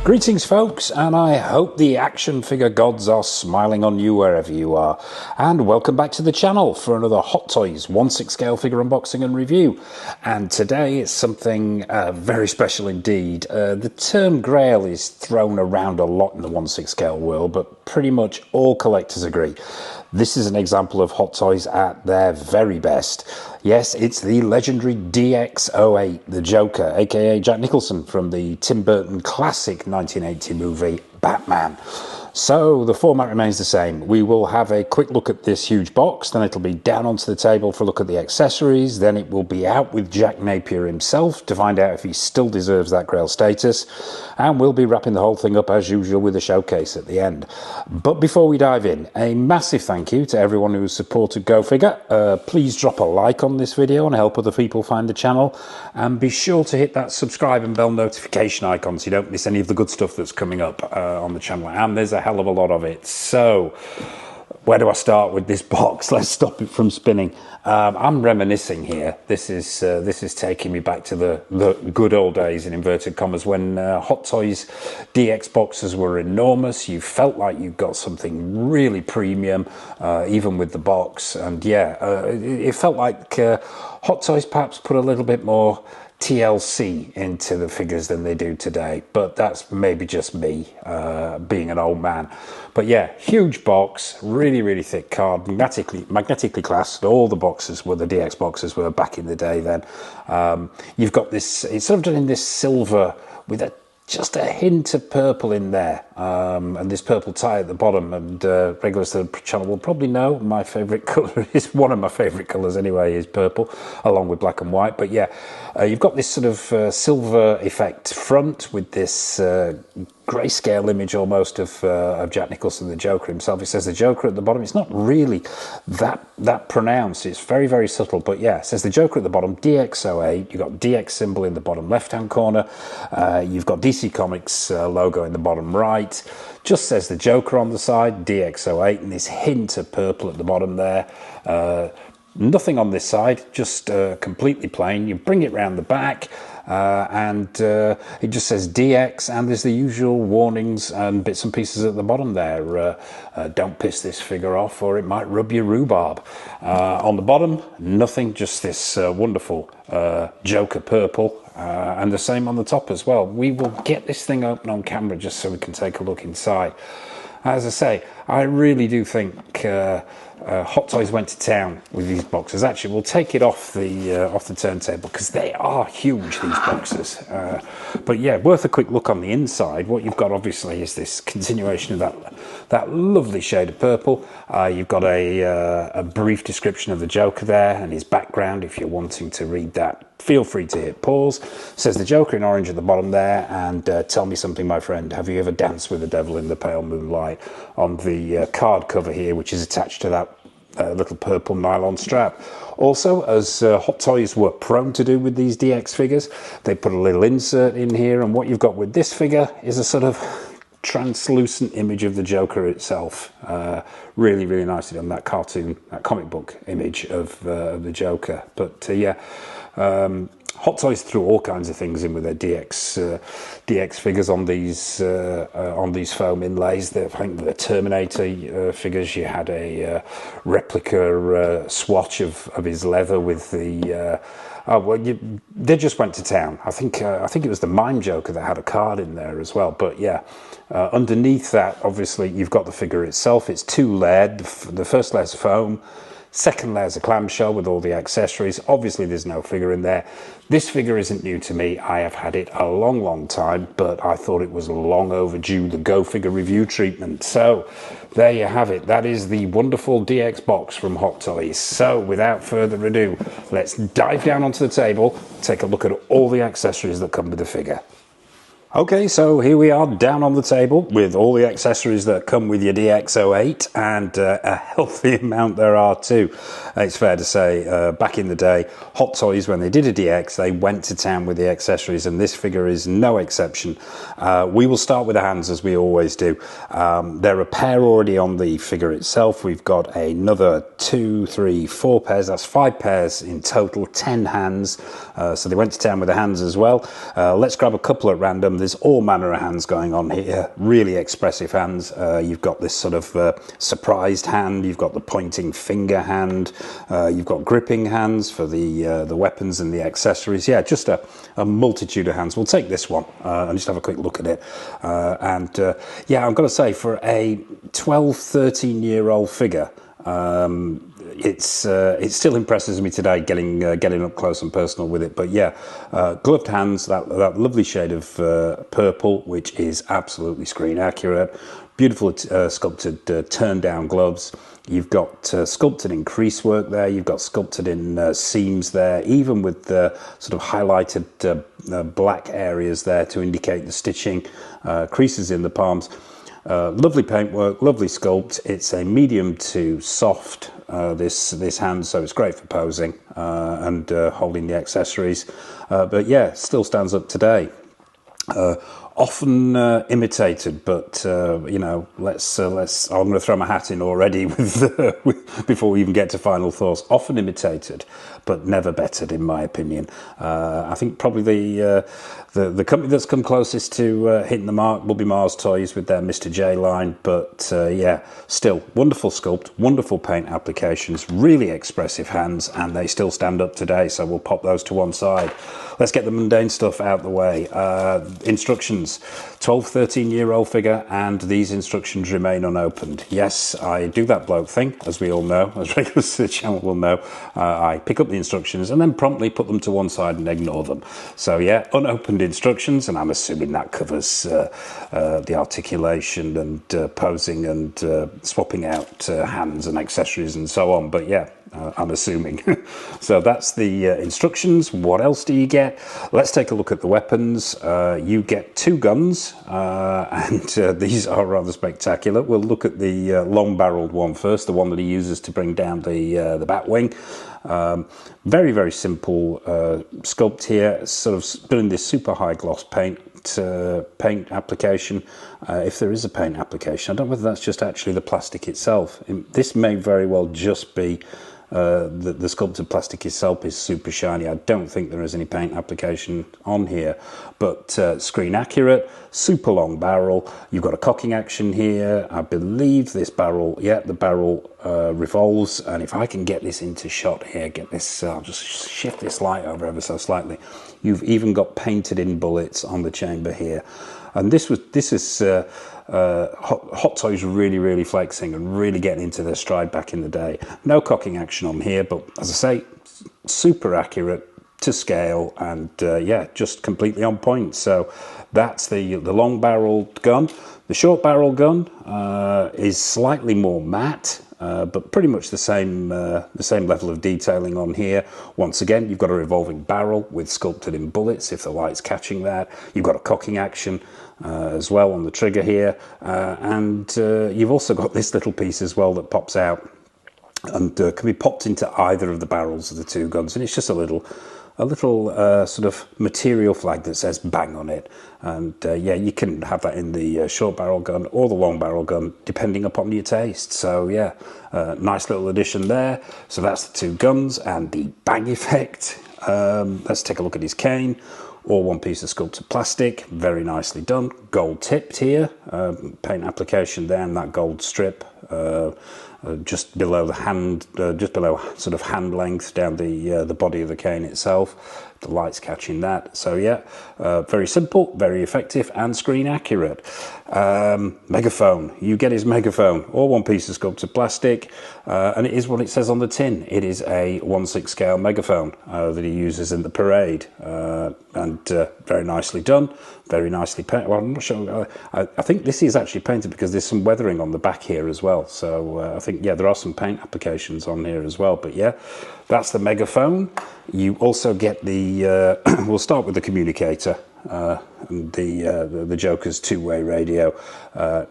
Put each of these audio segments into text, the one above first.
Greetings folks, and I hope the action figure gods are smiling on you wherever you are. And welcome back to the channel for another Hot Toys 1/6 scale figure unboxing and review. And today it's something very special indeed. The term grail is thrown around a lot in the 1/6 scale world, but pretty much all collectors agree. This is an example of Hot Toys at their very best. Yes, it's the legendary DX08 The Joker, aka Jack Nicholson from the Tim Burton classic 1980 movie Batman. So the format remains the same. We will have a quick look at this huge box, then it'll be down onto the table for a look at the accessories, then it will be out with Jack Napier himself to find out if he still deserves that grail status, and we'll be wrapping the whole thing up as usual with a showcase at the end. But before we dive in, a massive thank you to everyone who has supported Go Figure. Please drop a like on this video and help other people find the channel, and be sure to hit that subscribe and bell notification icon so you don't miss any of the good stuff that's coming up on the channel, and there's a hell of a lot of it. So where do I start with this box? Let's stop it from spinning. I'm reminiscing here. This is taking me back to the good old days, in inverted commas, when Hot Toys DX boxes were enormous. You felt like you got something really premium, even with the box. And yeah, it felt like Hot Toys perhaps put a little bit more TLC into the figures than they do today, but that's maybe just me being an old man. But yeah, huge box, really thick card, magnetically clasped. All the boxes were, the DX boxes were back in the day then. You've got this, it's sort of done in this silver with just a hint of purple in there, and this purple tie at the bottom. And regulars to the channel will probably know my favourite colour is, one of my favourite colours anyway, is purple, along with black and white. But yeah, you've got this sort of silver effect front with this grayscale image almost of Jack Nicholson, the Joker himself. It says the Joker at the bottom. It's not really that pronounced. It's very subtle, but yeah, it says the Joker at the bottom, DX08. You've got DX symbol in the bottom left-hand corner. You've got DC Comics logo in the bottom right. Just says the Joker on the side, DX08, and this hint of purple at the bottom there. Nothing on this side, just completely plain. You bring it round the back, and it just says DX, and there's the usual warnings and bits and pieces at the bottom there. Don't piss this figure off or it might rub your rhubarb. On the bottom, nothing, just this wonderful Joker purple, and the same on the top as well. We will get this thing open on camera just so we can take a look inside. As I say, I really do think Hot Toys went to town with these boxes. Actually, we'll take it off the turntable because they are huge, these boxes. But yeah, worth a quick look on the inside. What you've got obviously is this continuation of that lovely shade of purple. You've got a brief description of the Joker there and his background. If you're wanting to read that, feel free to hit pause. It says the Joker in orange at the bottom there, and tell me something, my friend. Have you ever danced with the devil in the pale moonlight? On the card cover here, which is attached to that little purple nylon strap. Also, as Hot Toys were prone to do with these DX figures, they put a little insert in here, and what you've got with this figure is a sort of translucent image of the Joker itself. Really nicely done, that cartoon, that comic book image of the Joker. But yeah, Hot Toys threw all kinds of things in with their DX figures on these foam inlays. I think the Terminator figures, you had a replica swatch of his leather with the they just went to town. I think it was the Mime Joker that had a card in there as well. But yeah, underneath that, obviously, you've got the figure itself. It's two-layered. The first layer's foam. Second layer's a clamshell with all the accessories. Obviously, there's no figure in there. This figure isn't new to me. I have had it a long time, but I thought it was long overdue, the Go Figure review treatment. So there you have it. That is the wonderful DX box from Hot Toys. So without further ado, let's dive down onto the table, take a look at all the accessories that come with the figure. Okay, so here we are down on the table with all the accessories that come with your DX08, and a healthy amount there are too. It's fair to say, back in the day, Hot Toys, when they did a DX, they went to town with the accessories, and this figure is no exception. We will start with the hands, as we always do. There are a pair already on the figure itself. We've got another 2, 3, 4 pairs. That's 5 pairs in total, 10 hands. So they went to town with the hands as well. Let's grab a couple at random. There's all manner of hands going on here, really expressive hands. You've got this sort of surprised hand, you've got the pointing finger hand, you've got gripping hands for the weapons and the accessories. Yeah, just a multitude of hands. We'll take this one and just have a quick look at it. Yeah, I've got to say, for a 12, 13-year-old figure, it still impresses me today getting up close and personal with it. But yeah, gloved hands, that lovely shade of purple, which is absolutely screen accurate. Beautiful sculpted turn down gloves. You've got sculpted in crease work there. You've got sculpted in seams there, even with the sort of highlighted black areas there to indicate the stitching, creases in the palms. Lovely paintwork, lovely sculpt. It's a medium to soft, this hand, so it's great for posing and holding the accessories. But yeah, still stands up today. Often imitated, but you know, let's. I'm going to throw my hat in already with before we even get to final thoughts. Often imitated, but never bettered, in my opinion. I think probably the company that's come closest to hitting the mark will be Mars Toys with their Mr. J line. But yeah, still wonderful sculpt, wonderful paint applications, really expressive hands, and they still stand up today. So we'll pop those to one side. Let's get the mundane stuff out the way. Instructions. 12, 13-year-old figure, and these instructions remain unopened. Yes, I do that bloke thing, as we all know, as regulars to the channel will know. I pick up the instructions and then promptly put them to one side and ignore them. So yeah, unopened instructions, and I'm assuming that covers the articulation and posing and swapping out hands and accessories and so on. But yeah, I'm assuming. So that's the instructions. What else do you get? Let's take a look at the weapons. You get two guns, and these are rather spectacular. We'll look at the long-barreled one first, the one that he uses to bring down the Batwing. Very, very simple sculpt here, sort of doing this super high gloss paint application, if there is a paint application. I don't know whether that's just actually the plastic itself. This may very well just be the sculpted plastic itself is super shiny. I don't think there is any paint application on here, but screen accurate, super long barrel. You've got a cocking action here. I believe this barrel, yeah, the barrel revolves, and if I can get this into shot here, get this, I'll just shift this light over ever so slightly. You've even got painted in bullets on the chamber here, and this is Hot Toys really flexing and really getting into their stride back in the day. No cocking action on here, but as I say, super accurate to scale, and yeah, just completely on point. So that's the long barreled gun. The short barrel gun is slightly more matte, but pretty much the same level of detailing on here. Once again, you've got a revolving barrel with sculpted in bullets if the light's catching that. You've got a cocking action as well on the trigger here, and you've also got this little piece as well that pops out and can be popped into either of the barrels of the two guns, and it's just a little sort of material flag that says bang on it. And yeah, you can have that in the short barrel gun or the long barrel gun, depending upon your taste. So yeah, nice little addition there. So that's the two guns and the bang effect. Let's take a look at his cane. All one piece of sculpted plastic, very nicely done. Gold tipped here, paint application there, and that gold strip just below the hand, just below sort of hand length down the body of the cane itself. The light's catching that. So yeah, very simple, very effective, and screen accurate. Megaphone, you get his megaphone, all one piece of sculpted plastic, and it is what it says on the tin. It is a 1/6 scale megaphone that he uses in the parade, and very nicely done, very nicely painted. Well, I'm not sure. I think this is actually painted because there's some weathering on the back here as well. So I think, yeah, there are some paint applications on here as well. But yeah, that's the megaphone. You also get the, we'll start with the communicator, and the Joker's two-way radio.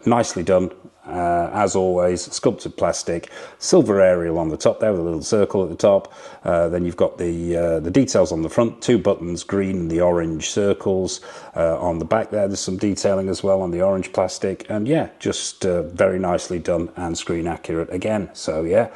Nicely done, as always, sculpted plastic, silver aerial on the top there with a little circle at the top. Then you've got the details on the front, two buttons, green and the orange circles. On the back there, there's some detailing as well on the orange plastic. And yeah, just very nicely done and screen accurate again. So yeah,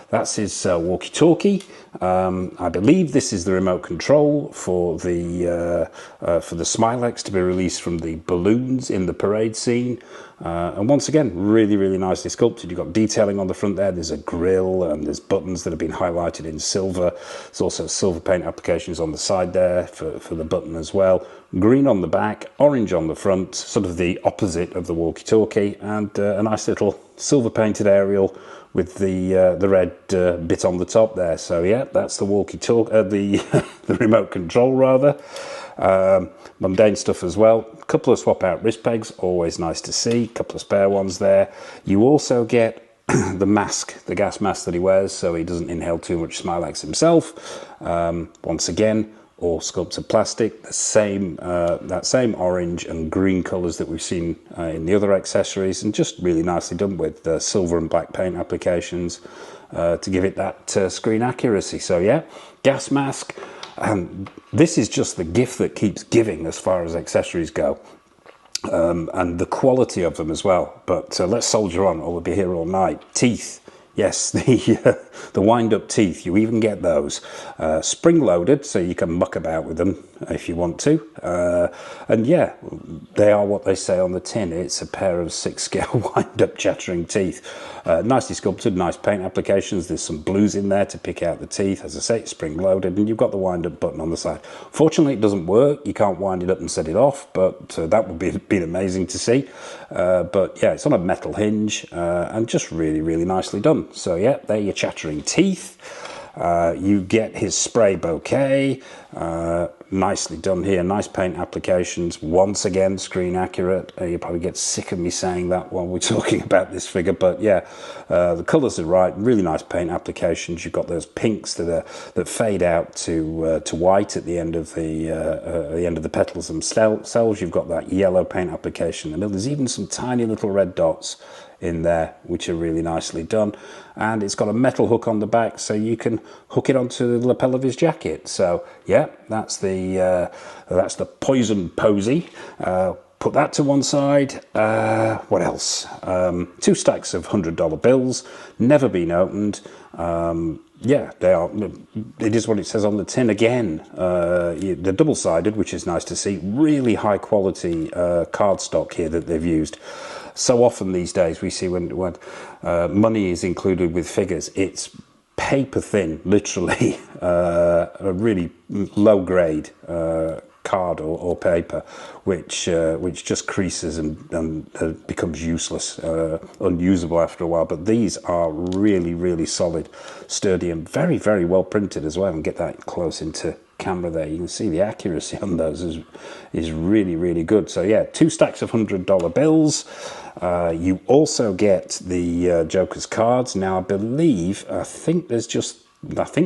That's his walkie-talkie. I believe this is the remote control for the Smilex to be released from the balloons in the parade scene. And once again, really nicely sculpted. You've got detailing on the front there. There's a grill and there's buttons that have been highlighted in silver. There's also silver paint applications on the side there for the button as well. Green on the back, orange on the front, sort of the opposite of the walkie-talkie, and a nice little silver painted aerial with the red bit on the top there. So yeah, that's the walkie-talkie, the remote control rather. Mundane stuff as well. A couple of swap out wrist pegs, always nice to see. A couple of spare ones there. You also get the mask, the gas mask that he wears, so he doesn't inhale too much Smilex himself. Once again, all sculpted plastic, the same that same orange and green colours that we've seen in the other accessories, and just really nicely done with silver and black paint applications to give it that screen accuracy. So yeah, gas mask. And this is just the gift that keeps giving as far as accessories go, and the quality of them as well. But let's soldier on, or we'll be here all night. Teeth. Yes, the wind-up teeth, you even get those. Spring-loaded, so you can muck about with them if you want to. And yeah, they are what they say on the tin. It's a pair of 6-scale wind-up chattering teeth. Nicely sculpted, nice paint applications. There's some blues in there to pick out the teeth. As I say, it's spring-loaded, and you've got the wind-up button on the side. Fortunately, it doesn't work. You can't wind it up and set it off, but that would be amazing to see. But yeah, it's on a metal hinge, and just really nicely done. So yeah, there your chattering teeth. You get his spray bouquet, nicely done here, nice paint applications, once again screen accurate. You probably get sick of me saying that while we're talking about this figure, but yeah, the colours are right, really nice paint applications. You've got those pinks that fade out to white at the end of the petals themselves. You've got that yellow paint application in the middle. There's even some tiny little red dots in there, which are really nicely done, and it's got a metal hook on the back, so you can hook it onto the lapel of his jacket. So yeah, that's the Poison Posy. Put that to one side. What else? 2 stacks of $100 bills, never been opened. Yeah, they are. It is what it says on the tin again. They're double-sided, which is nice to see. Really high quality cardstock here that they've used. So often these days we see when money is included with figures, it's paper thin, literally, a really low grade card or paper, which just creases and becomes useless, unusable after a while. But these are really solid, sturdy, and very well printed as well. And get that close into camera there, you can see the accuracy on those is really good. So yeah, 2 stacks of $100 bills. You also get the Joker's cards. Now I think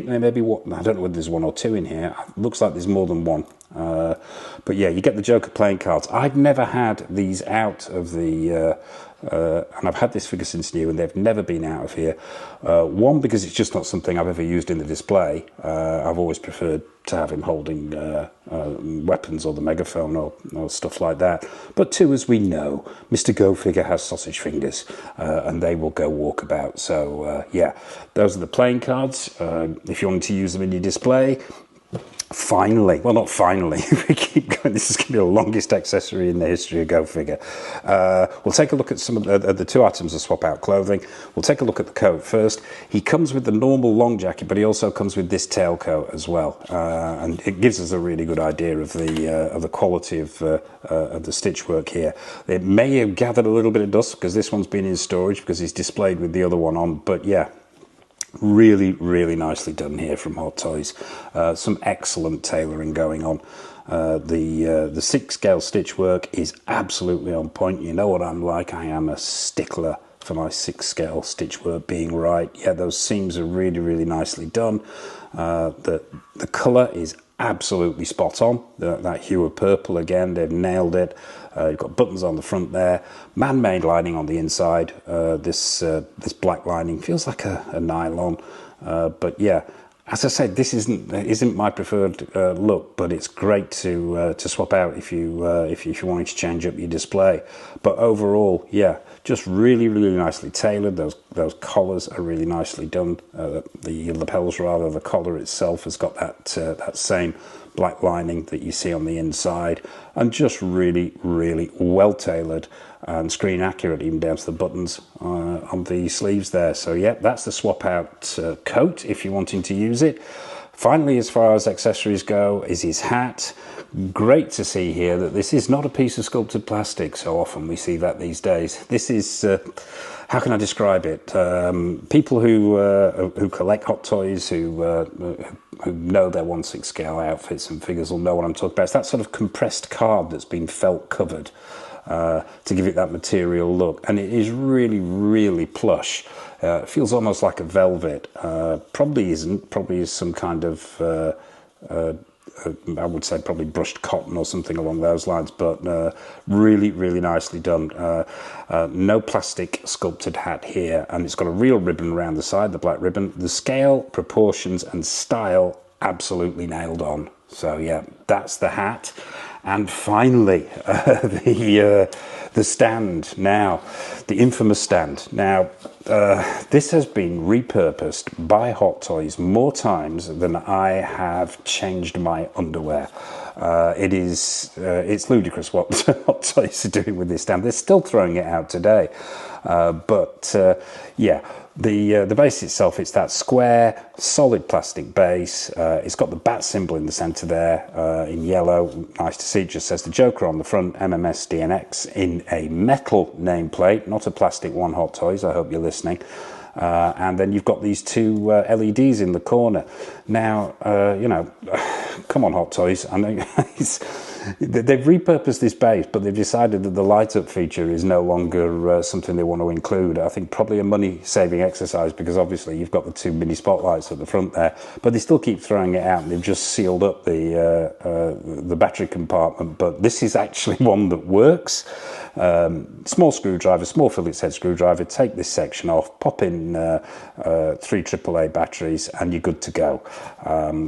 there may be one. I don't know whether there's 1 or 2 in here. It looks like there's more than 1. But yeah, you get the Joker playing cards. I've never had these out of the and I've had this figure since new, and they've never been out of here. One, because it's just not something I've ever used in the display. I've always preferred to have him holding weapons or the megaphone or stuff like that. But 2, as we know, Mr. Go Figure has sausage fingers, and they will go walkabout. So yeah, those are the playing cards. If you want to use them in your display. Finally, well, not finally, we keep going, this is going to be the longest accessory in the history of Go Figure. We'll take a look at some of the 2 items of swap out clothing. We'll take a look at the coat first. He comes with the normal long jacket, but he also comes with this tailcoat as well, and it gives us a really good idea of the quality of the stitch work here. It may have gathered a little bit of dust because this one's been in storage because he's displayed with the other one on, but yeah, really nicely done here from Hot Toys. Some excellent tailoring going on. The 6-scale stitch work is absolutely on point. You know what I'm like. I am a stickler for my 6-scale stitch work being right. Yeah, those seams are really nicely done. The colour is absolutely spot on. That hue of purple again, they've nailed it. You've got buttons on the front there, man-made lining on the inside. This black lining feels like a nylon, but yeah, As I said, this isn't my preferred look, but it's great to swap out if you wanted to change up your display. But overall, yeah, just really nicely tailored. Those collars are really nicely done. The lapels, rather, the collar itself has got that same black lining that you see on the inside, and just really well tailored and screen accurate, even down to the buttons on the sleeves there. So yeah, that's the swap out coat if you're wanting to use it. Finally, as far as accessories go, is his hat. Great to see here that this is not a piece of sculpted plastic. So often we see that these days. This is, how can I describe it? People who collect Hot Toys, who know their 1/6 scale outfits and figures will know what I'm talking about. It's that sort of compressed card that's been felt covered to give it that material look, and it is really plush. It feels almost like a velvet. Probably isn't. Probably is some kind of I would say probably brushed cotton or something along those lines, but really nicely done. No plastic sculpted hat here, and it's got a real ribbon around the side, the black ribbon. The scale, proportions and style absolutely nailed on. So yeah, that's the hat. And finally, the stand now, the infamous stand. Now, this has been repurposed by Hot Toys more times than I have changed my underwear. It's ludicrous what Hot Toys are doing with this stand. They're still throwing it out today. Yeah, the base itself, it's that square, solid plastic base. It's got the bat symbol in the centre there in yellow. Nice to see. It just says the Joker on the front, MMS DNX in a metal nameplate, not a plastic one, Hot Toys. I hope you're listening. And then you've got these two LEDs in the corner. Now, you know, come on, Hot Toys. I know they've repurposed this base, but they've decided that the light up feature is no longer something they want to include. I think probably a money saving exercise, because obviously you've got the two mini spotlights at the front there, but they still keep throwing it out, and they've just sealed up the battery compartment. But this is actually one that works. Small screwdriver, small Phillips head screwdriver, take this section off, pop in 3 AAA batteries, and you're good to go.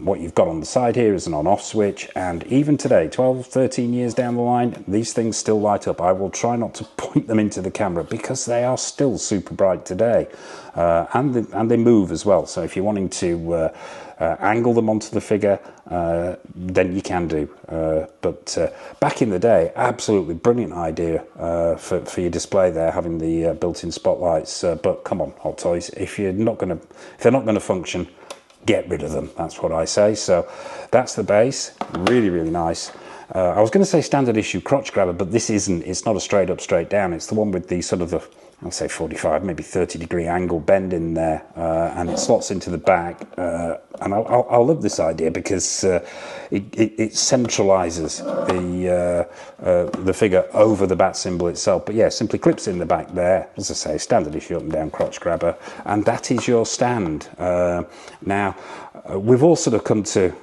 What you've got on the side here is an on-off switch, and even today, 12, 13 years down the line, these things still light up. I will try not to point them into the camera because they are still super bright today, and they move as well. So if you're wanting to angle them onto the figure, then you can do. But back in the day, absolutely brilliant idea for your display there, having the built-in spotlights. But come on, Hot Toys, if they're not going to function, get rid of them. That's what I say. So that's the base. Really nice. I was going to say standard issue crotch grabber, but this isn't. It's not a straight up, straight down. It's the one with the sort of the, I'll say 45, maybe 30-degree angle bend in there, and it slots into the back. And I love this idea because it centralises the figure over the bat symbol itself. But yeah, simply clips in the back there. As I say, standard issue up and down crotch grabber, and that is your stand. Now, we've all sort of come to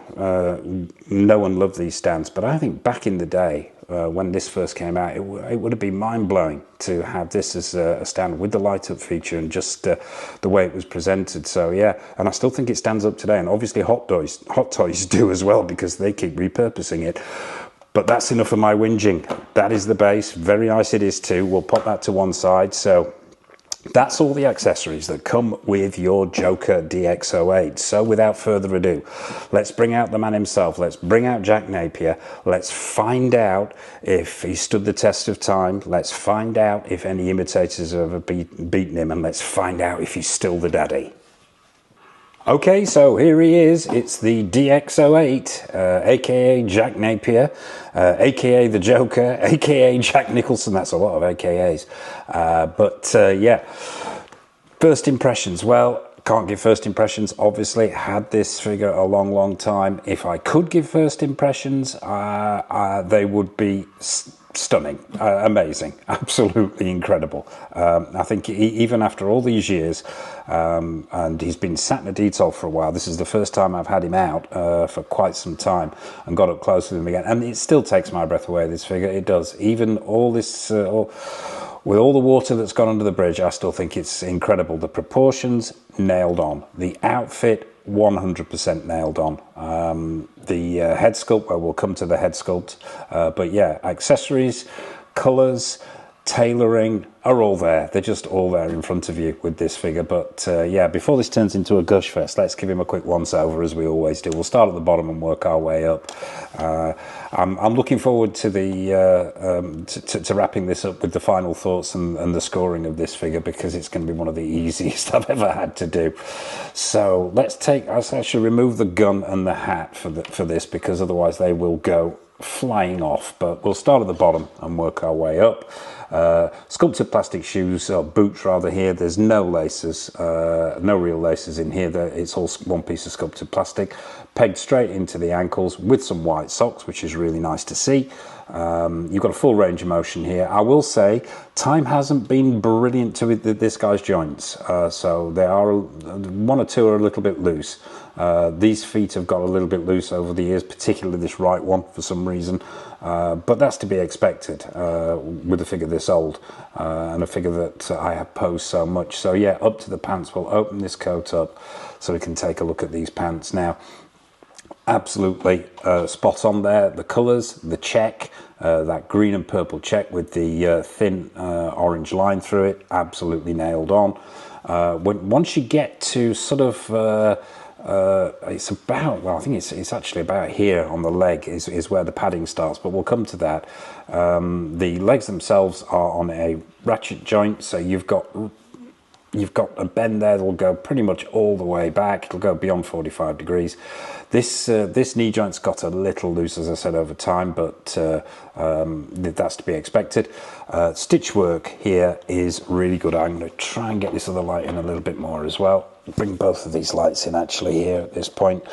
know and love these stands, but I think back in the day, when this first came out, it would have been mind-blowing to have this as a stand with the light-up feature and just the way it was presented. So yeah, and I still think it stands up today, and obviously Hot Toys do as well, because they keep repurposing it. But that's enough of my whinging. That is the base. Very nice it is too. We'll pop that to one side. So that's all the accessories that come with your Joker DX08. So without further ado, let's bring out the man himself. Let's bring out Jack Napier. Let's find out if he stood the test of time. Let's find out if any imitators have ever beaten him. And let's find out if he's still the daddy. Okay, so here he is. It's the DX08, aka Jack Napier, aka the Joker, aka Jack Nicholson. That's a lot of AKAs. Yeah, first impressions. Well, can't give first impressions. Obviously, had this figure a long time. If I could give first impressions, they would be stunning, amazing, absolutely incredible. I think even after all these years, and he's been sat in a detail for a while, this is the first time I've had him out for quite some time and got up close with him again, and it still takes my breath away, this figure. It does. Even all this with all the water that's gone under the bridge, I still think it's incredible. The proportions, nailed on. The outfit, 100% nailed on. The head sculpt, well, we'll come to the head sculpt, but yeah, accessories, colours, tailoring are all there. They're just all there in front of you with this figure. But yeah, before this turns into a gush fest, let's give him a quick once over, as we always do. We'll start at the bottom and work our way up. I'm looking forward to the to wrapping this up with the final thoughts and the scoring of this figure, because it's going to be one of the easiest I've ever had to do. So let's take, I should remove the gun and the hat for this, because otherwise they will go flying off. But we'll start at the bottom and work our way up. Sculpted plastic shoes, or boots rather, here. There's no laces, no real laces in here. It's all one piece of sculpted plastic, pegged straight into the ankles with some white socks, which is really nice to see. You've got a full range of motion here. I will say time hasn't been brilliant to this guy's joints, so there are one or two are a little bit loose. These feet have got a little bit loose over the years, particularly this right one for some reason, but that's to be expected with a figure this old, and a figure that I have posed so much. So yeah, up to the pants. We'll open this coat up so we can take a look at these pants now. Absolutely spot on there. The colours, the check, that green and purple check with the thin orange line through it, absolutely nailed on. Once you get to sort of it's about, well, I think it's actually about here on the leg is where the padding starts, but we'll come to that. The legs themselves are on a ratchet joint, so you've got a bend there that'll go pretty much all the way back. It'll go beyond 45 degrees. This knee joint's got a little loose, as I said, over time, but that's to be expected. Stitch work here is really good. I'm going to try and get this other light in a little bit more as well. Bring both of these lights in actually here at this point.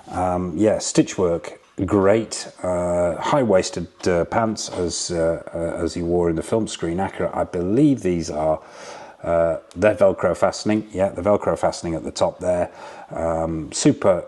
Yeah, stitch work, great. High-waisted pants, as he wore in the film, screen accurate. I believe these are they're Velcro fastening. Yeah, the Velcro fastening at the top there. Super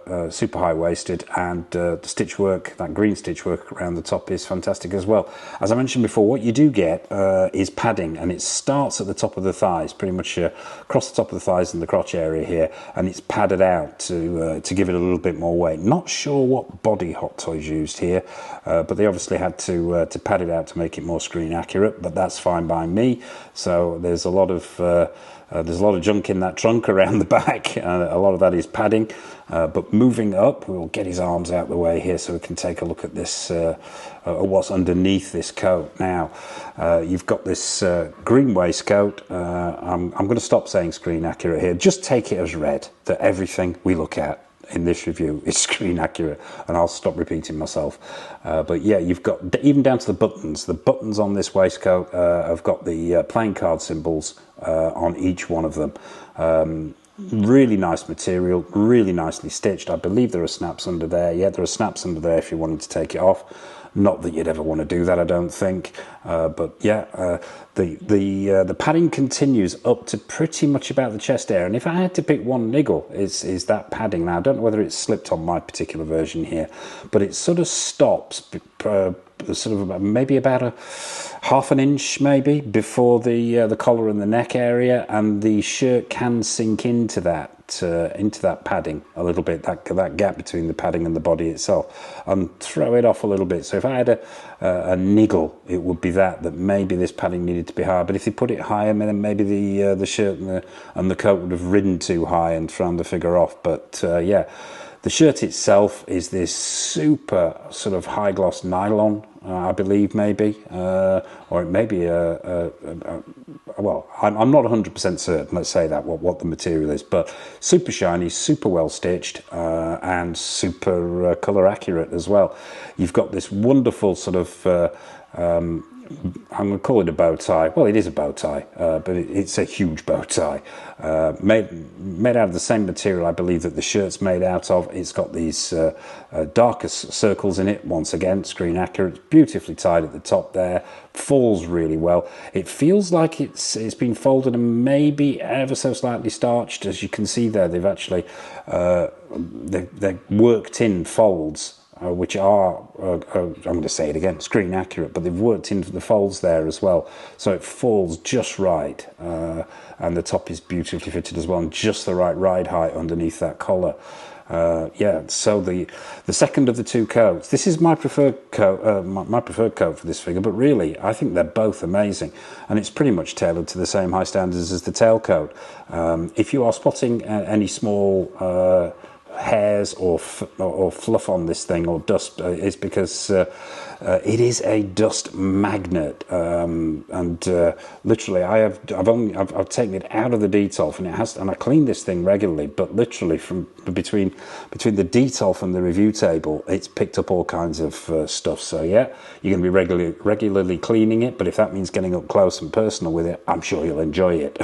high-waisted, and the stitch work, that green stitch work around the top, is fantastic as well. As I mentioned before, what you do get is padding, and it starts at the top of the thighs, pretty much across the top of the thighs and the crotch area here, and it's padded out to give it a little bit more weight. Not sure what body Hot Toys used here, but they obviously had to pad it out to make it more screen accurate, but that's fine by me. So there's a lot of junk in that trunk around the back. A lot of that is padding. But moving up, we'll get his arms out the way here so we can take a look at this, what's underneath this coat. Now, you've got this green waistcoat. I'm going to stop saying screen accurate here. Just take it as read that everything we look at in this review is screen accurate, and I'll stop repeating myself. But yeah, you've got, even down to the buttons. The buttons on this waistcoat have got the playing card symbols on each one of them. Really nice material, really nicely stitched. I believe there are snaps under there. Yeah, there are snaps under there if you wanted to take it off. Not that you'd ever want to do that, I don't think. But yeah, the padding continues up to pretty much about the chest area. And if I had to pick one niggle, is that padding. Now, I don't know whether it's slipped on my particular version here, but it sort of stops sort of maybe about a half an inch maybe before the collar and the neck area, and the shirt can sink into that padding a little bit, that gap between the padding and the body itself, and throw it off a little bit. So if I had a niggle, it would be that maybe this padding needed to be higher. But if you put it higher, then maybe the shirt and the coat would have ridden too high and thrown the figure off. But yeah. The shirt itself is this super sort of high gloss nylon, I believe, maybe, or it may be well, I'm not 100% certain, let's say that, what the material is, but super shiny, super well stitched, and super colour accurate as well. You've got this wonderful sort of I'm going to call it a bow tie. Well, it is a bow tie, but it's a huge bow tie. Made out of the same material, I believe, that the shirt's made out of. It's got these darker circles in it, once again, screen accurate, beautifully tied at the top there, falls really well. It feels like it's been folded and maybe ever so slightly starched. As you can see there, they've actually, they've worked in folds which are, I'm going to say it again, screen accurate, but they've worked into the folds there as well, so it falls just right, and the top is beautifully fitted as well, and just the right ride height underneath that collar. Yeah, so the second of the two coats. This is my preferred coat, my preferred coat for this figure. But really, I think they're both amazing, and it's pretty much tailored to the same high standards as the tail coat. If you are spotting any small hairs or fluff on this thing, or dust, it's because it is a dust magnet, and literally I've taken it out of the detolf, and I clean this thing regularly, but literally from between the detolf and the review table, it's picked up all kinds of stuff. So yeah, you're going to be regularly cleaning it, but if that means getting up close and personal with it, I'm sure you'll enjoy it.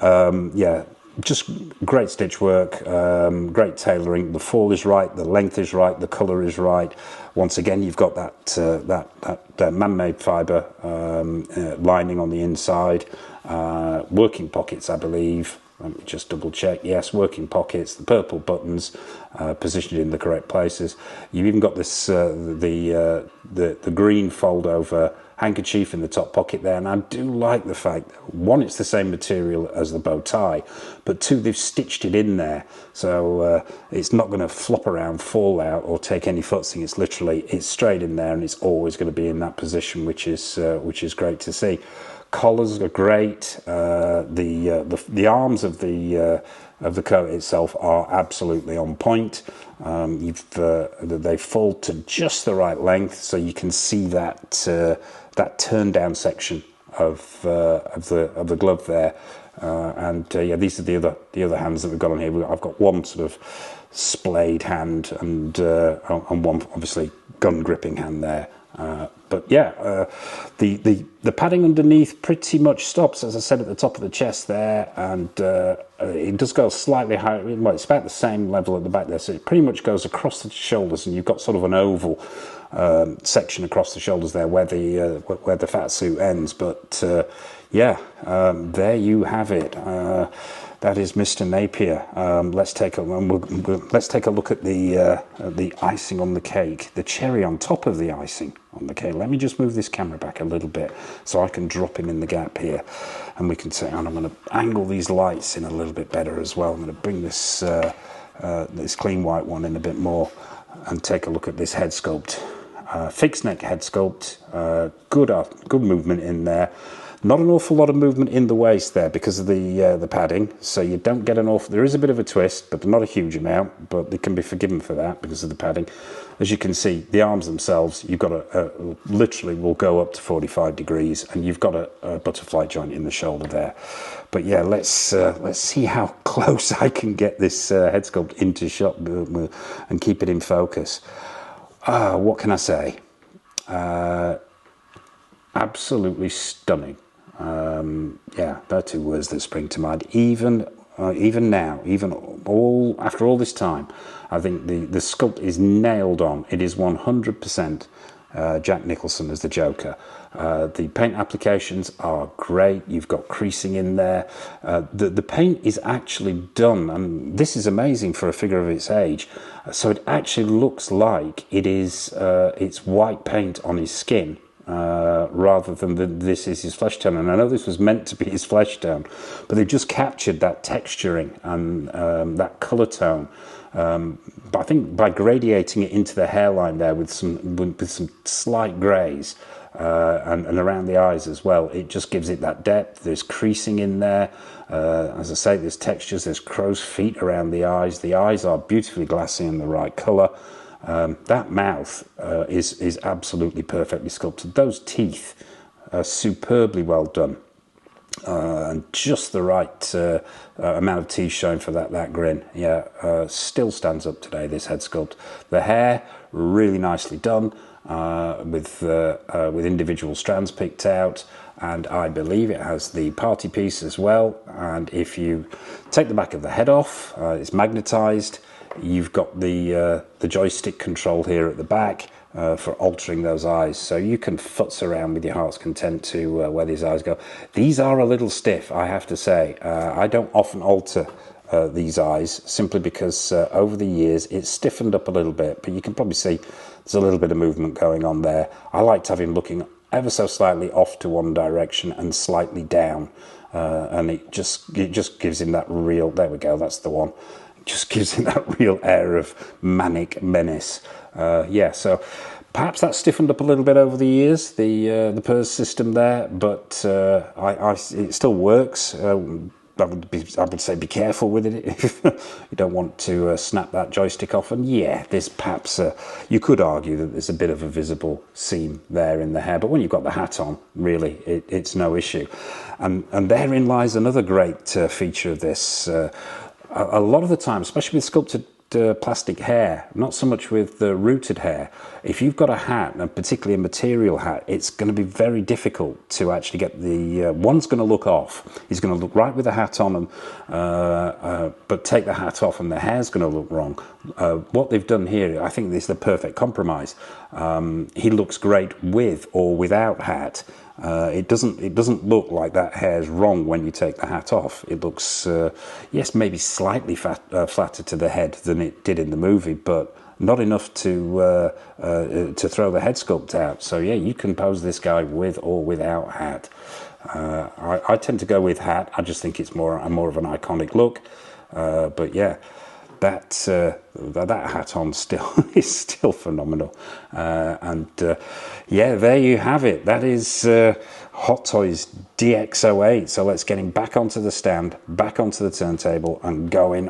Yeah, just great stitch work, great tailoring. The fall is right, the length is right, the colour is right. Once again, you've got that man-made fibre lining on the inside. Working pockets, I believe. Let me just double check. Yes, working pockets. The purple buttons positioned in the correct places. You've even got this the green fold over handkerchief in the top pocket there, and I do like the fact that, one, it's the same material as the bow tie, but two, they've stitched it in there, so it's not going to flop around, fall out, or take any futzing. It's straight in there, and it's always going to be in that position, which is great to see. Collars are great. The arms of the coat itself are absolutely on point. They fold to just the right length, so you can see that turn down section of the glove there. Yeah, these are the other hands that we've got on here. I've got one sort of splayed hand and one obviously gun gripping hand there. But yeah, the padding underneath pretty much stops, as I said, at the top of the chest there, and it does go slightly higher. Well, it's about the same level at the back there, so it pretty much goes across the shoulders, and you've got sort of an oval section across the shoulders there where the fat suit ends. But yeah, there you have it. That is Mr. Napier. Let's take a look at the icing on the cake, the cherry on top of the icing on the cake. Let me just move this camera back a little bit so I can drop him in the gap here, and we can say, and I'm going to angle these lights in a little bit better as well. I'm going to bring this this clean white one in a bit more and take a look at this head sculpt. Fixed neck head sculpt, good movement in there. Not an awful lot of movement in the waist there because of the padding, so you don't get an awful. There is a bit of a twist, but not a huge amount. But they can be forgiven for that because of the padding. As you can see, the arms themselves, you've got literally will go up to 45 degrees, and you've got a butterfly joint in the shoulder there. But yeah, let's see how close I can get this head sculpt into shot and keep it in focus. What can I say? Absolutely stunning. Yeah, there are two words that spring to mind. Even now, after all this time, I think the sculpt is nailed on. It is 100% Jack Nicholson as the Joker. The paint applications are great. You've got creasing in there. The paint is actually done, and this is amazing for a figure of its age. So it actually looks like it's white paint on his skin. Rather than this is his flesh tone, and I know this was meant to be his flesh tone, but they've just captured that texturing and that colour tone. But I think by gradiating it into the hairline there with some slight greys and around the eyes as well, it just gives it that depth. There's creasing in there. As I say, there's textures. There's crow's feet around the eyes. The eyes are beautifully glassy and the right colour. That mouth is absolutely perfectly sculpted. Those teeth are superbly well done, and just the right amount of teeth showing for that grin. Yeah, still stands up today, this head sculpt. The hair, really nicely done, with individual strands picked out, and I believe it has the party piece as well. And if you take the back of the head off, it's magnetized. You've got the joystick control here at the back for altering those eyes, so you can futz around with your heart's content to where these eyes go. These are a little stiff, I have to say. I don't often alter these eyes, simply because over the years it's stiffened up a little bit, but you can probably see there's a little bit of movement going on there. I like to have him looking ever so slightly off to one direction and slightly down, and it just gives him that real, there we go, that's the one, it just gives him that real air of manic menace. Yeah, so perhaps that's stiffened up a little bit over the years, the purse system there, but it still works. I would say be careful with it if you don't want to snap that joystick off. And yeah, there's perhaps you could argue that there's a bit of a visible seam there in the hair, but when you've got the hat on, really, it's no issue. And therein lies another great feature of this. A lot of the time, especially with sculpted plastic hair, not so much with the rooted hair, if you've got a hat, and particularly a material hat, it's going to be very difficult to actually get the one's going to look off. He's going to look right with the hat on, and but take the hat off and the hair's going to look wrong. What they've done here, I think this is the perfect compromise. He looks great with or without hat. It doesn't look like that hair's wrong when you take the hat off. It looks, yes, maybe slightly flatter to the head than it did in the movie, but not enough to throw the head sculpt out. So yeah, you can pose this guy with or without hat. I tend to go with hat. I just think it's more of an iconic look. But yeah, that hat on still is still phenomenal. Yeah, there you have it. That is Hot Toys DX08. So let's get him back onto the stand, back onto the turntable, and going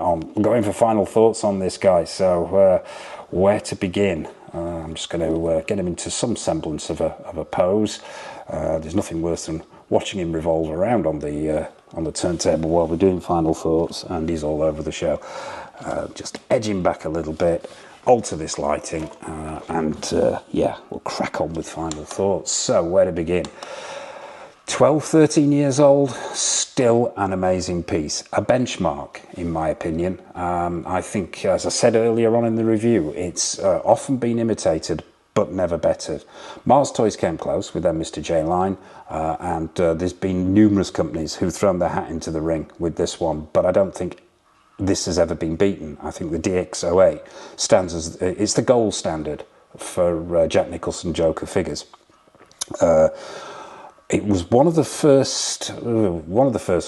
for final thoughts on this guy. So where to begin? I'm just going to get him into some semblance of a pose. There's nothing worse than watching him revolve around on the turntable while we're doing final thoughts, and he's all over the show. Just edge him back a little bit, alter this lighting, and yeah, we'll crack on with final thoughts. So where to begin? 12, 13 years old, still an amazing piece. A benchmark, in my opinion. I think, as I said earlier on in the review, it's often been imitated, but never bettered. Mars Toys came close with their Mr. J line, and there's been numerous companies who've thrown their hat into the ring with this one, but I don't think this has ever been beaten. I think the DX08 stands as, it's the gold standard for Jack Nicholson Joker figures. It was one of the first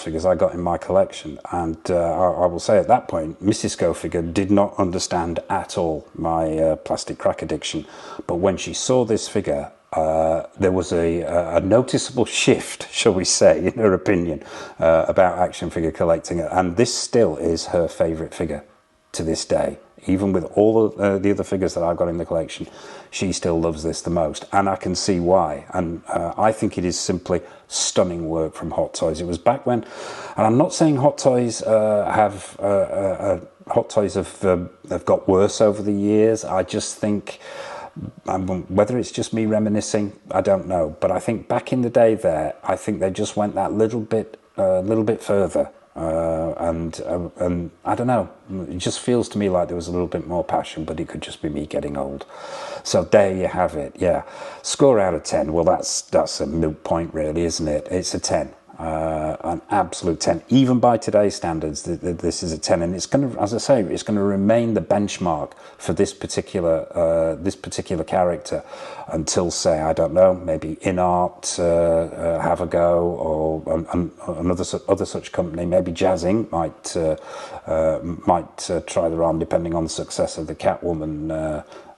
figures I got in my collection, and I will say at that point, Mrs. Schofiger did not understand at all my plastic crack addiction. But when she saw this figure, there was a noticeable shift, shall we say, in her opinion about action figure collecting, and this still is her favourite figure to this day. Even with all the other figures that I've got in the collection, she still loves this the most, and I can see why. And I think it is simply stunning work from Hot Toys. It was back when, and I'm not saying Hot Toys have got worse over the years. I just think, whether it's just me reminiscing, I don't know. But I think back in the day there, I think they just went that little bit further. And I don't know, it just feels to me like there was a little bit more passion, but it could just be me getting old. So there you have it. Yeah, score out of 10. Well, that's a moot point, really, isn't it? It's a 10. An absolute 10. Even by today's standards, this is a 10, and it's going to, as I say, it's going to remain the benchmark for this particular character until, say, I don't know, maybe In Art have a go, or other such company, maybe Jazzing might try their arm, depending on the success of the Catwoman,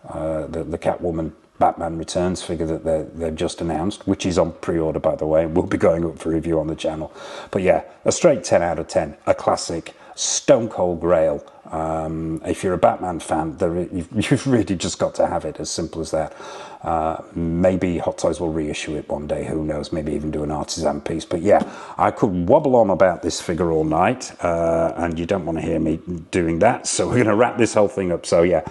the Catwoman Batman Returns figure that they've just announced, which is on pre-order, by the way, and will be going up for review on the channel. But yeah, a straight 10 out of 10, a classic, stone cold grail. If you're a Batman fan, you've really just got to have it, as simple as that. Maybe Hot Toys will reissue it one day, who knows, maybe even do an artisan piece. But yeah, I could wobble on about this figure all night, and you don't want to hear me doing that, so we're going to wrap this whole thing up. So yeah,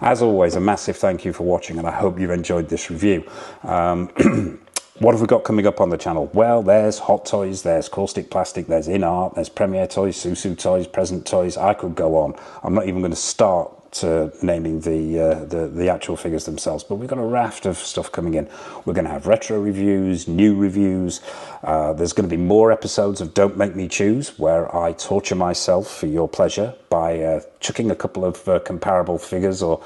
as always, a massive thank you for watching, and I hope you've enjoyed this review. What have we got coming up on the channel? Well, there's Hot Toys, there's Caustic Plastic, there's In Art, there's Premiere Toys, Susu Toys, Present Toys. I could go on. I'm not even going to start naming the actual figures themselves. But we've got a raft of stuff coming in. We're going to have retro reviews, new reviews. There's going to be more episodes of Don't Make Me Choose, where I torture myself for your pleasure by chucking a couple of comparable figures or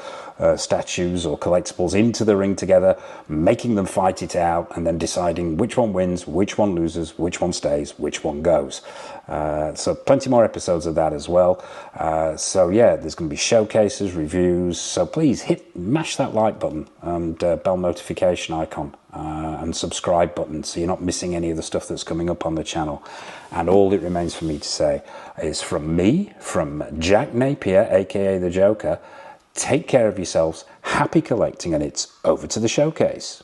statues or collectibles into the ring together, making them fight it out, and then deciding which one wins, which one loses, which one stays, which one goes. So plenty more episodes of that as well. So yeah, there's going to be showcases, reviews. So please mash that like button and bell notification icon and subscribe button so you're not missing any of the stuff that's coming up on the channel. And all it remains for me to say is from me, from Jack Napier, aka The Joker, take care of yourselves, happy collecting, and it's over to the showcase.